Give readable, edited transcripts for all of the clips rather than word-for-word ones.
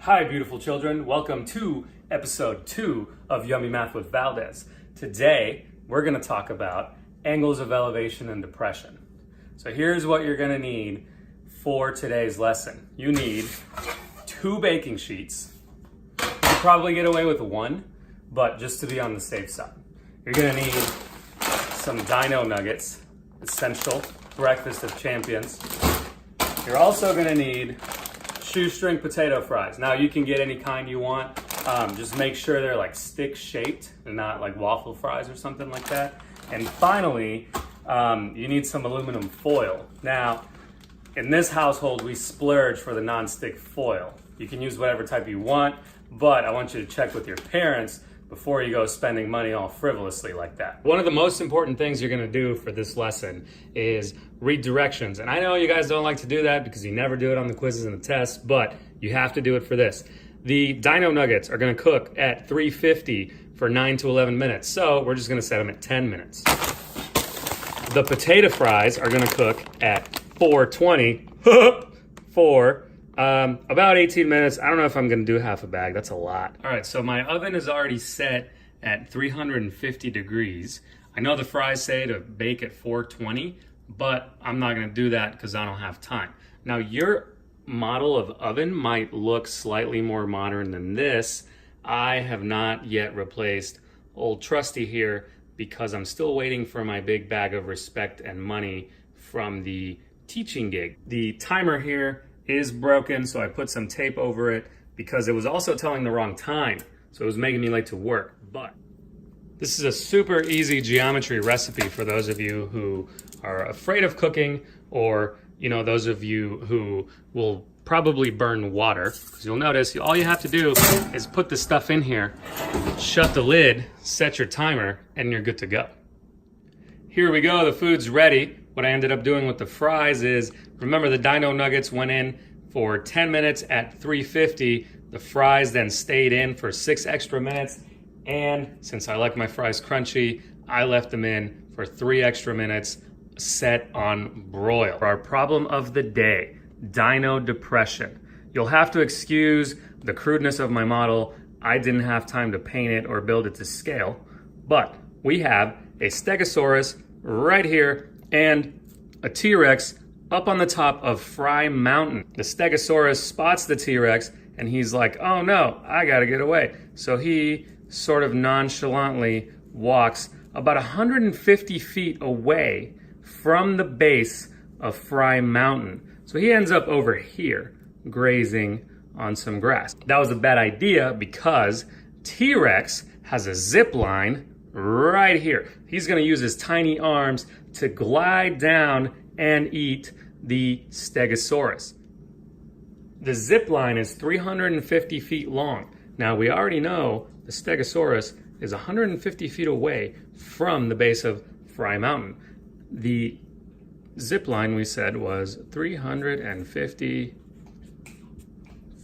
Hi, beautiful children. Welcome to episode 2 of Yummy Math with Valdez. Today, we're going to talk about angles of elevation and depression. So here's what you're going to need for today's lesson. You need 2 baking sheets. You could probably get away with 1, but just to be on the safe side. You're going to need some Dino nuggets, essential breakfast of champions. You're also going to need shoestring potato fries. Now you can get any kind you want. Just make sure they're like stick shaped and not like waffle fries or something like that. And finally, you need some aluminum foil. Now, in this household, we splurge for the non-stick foil. You can use whatever type you want, but I want you to check with your parents before you go spending money all frivolously like that. One of the most important things you're gonna do for this lesson is read directions. And I know you guys don't like to do that because you never do it on the quizzes and the tests, but you have to do it for this. The Dino nuggets are gonna cook at 350 for 9 to 11 minutes. So we're just gonna set them at 10 minutes. The potato fries are gonna cook at 420 for about 18 minutes. I don't know if I'm gonna do half a bag. That's a lot. All right, so my oven is already set at 350 degrees. I know the fries say to bake at 420, but I'm not gonna do that because I don't have time. Now, your model of oven might look slightly more modern than this. I have not yet replaced old trusty here because I'm still waiting for my big bag of respect and money from the teaching gig. The timer here is broken, so I put some tape over it because it was also telling the wrong time, so it was making me late to work. But this is a super easy geometry recipe for those of you who are afraid of cooking, or those of you who will probably burn water, because you'll notice all you have to do is put the stuff in here, shut the lid, set your timer, and you're good to go. Here we go, the food's ready. What I ended up doing with the fries is, remember the Dino nuggets went in for 10 minutes at 350. The fries then stayed in for 6 extra minutes. And since I like my fries crunchy, I left them in for 3 extra minutes set on broil. Our problem of the day, Dino Depression. You'll have to excuse the crudeness of my model. I didn't have time to paint it or build it to scale, but we have a Stegosaurus right here and a T-Rex up on the top of Fry Mountain. The Stegosaurus spots the T-Rex and he's like, oh no, I gotta get away. So he sort of nonchalantly walks about 150 feet away from the base of Fry Mountain. So he ends up over here grazing on some grass. That was a bad idea because T-Rex has a zip line right here. He's gonna use his tiny arms to glide down and eat the Stegosaurus. The zip line is 350 feet long. Now, we already know the Stegosaurus is 150 feet away from the base of Fry Mountain. The zip line, we said, was 350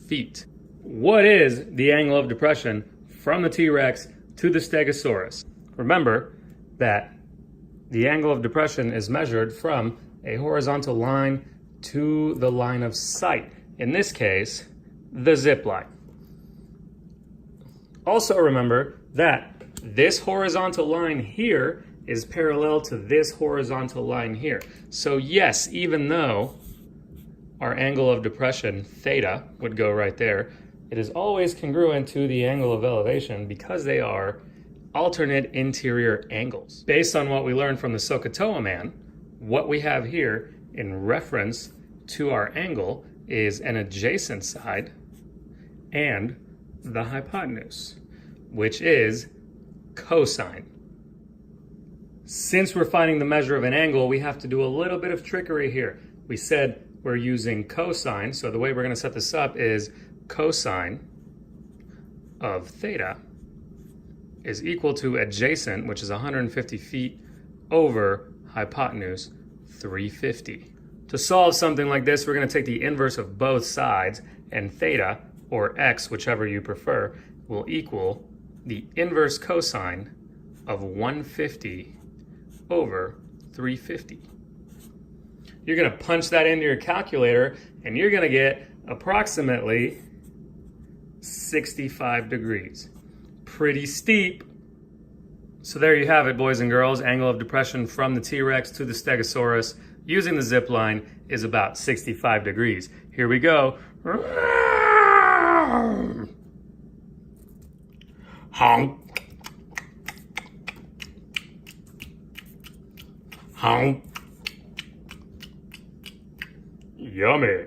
feet. What is the angle of depression from the T-Rex to the Stegosaurus? Remember that the angle of depression is measured from a horizontal line to the line of sight. In this case, the zip line. Also remember that this horizontal line here is parallel to this horizontal line here. So yes, even though our angle of depression, theta, would go right there, it is always congruent to the angle of elevation because they are alternate interior angles. Based on what we learned from the Sokotoa man, what we have here in reference to our angle is an adjacent side and the hypotenuse, which is cosine. Since we're finding the measure of an angle, we have to do a little bit of trickery here. We said we're using cosine, so the way we're going to set this up is cosine of theta is equal to adjacent, which is 150 feet, over hypotenuse, 350. To solve something like this, we're going to take the inverse of both sides, and theta, or x, whichever you prefer, will equal the inverse cosine of 150 over 350. You're going to punch that into your calculator, and you're going to get approximately 65 degrees. Pretty steep. So there you have it, boys and girls. Angle of depression from the T-Rex to the Stegosaurus using the zip line is about 65 degrees. Here we go. Honk. Honk. Yummy.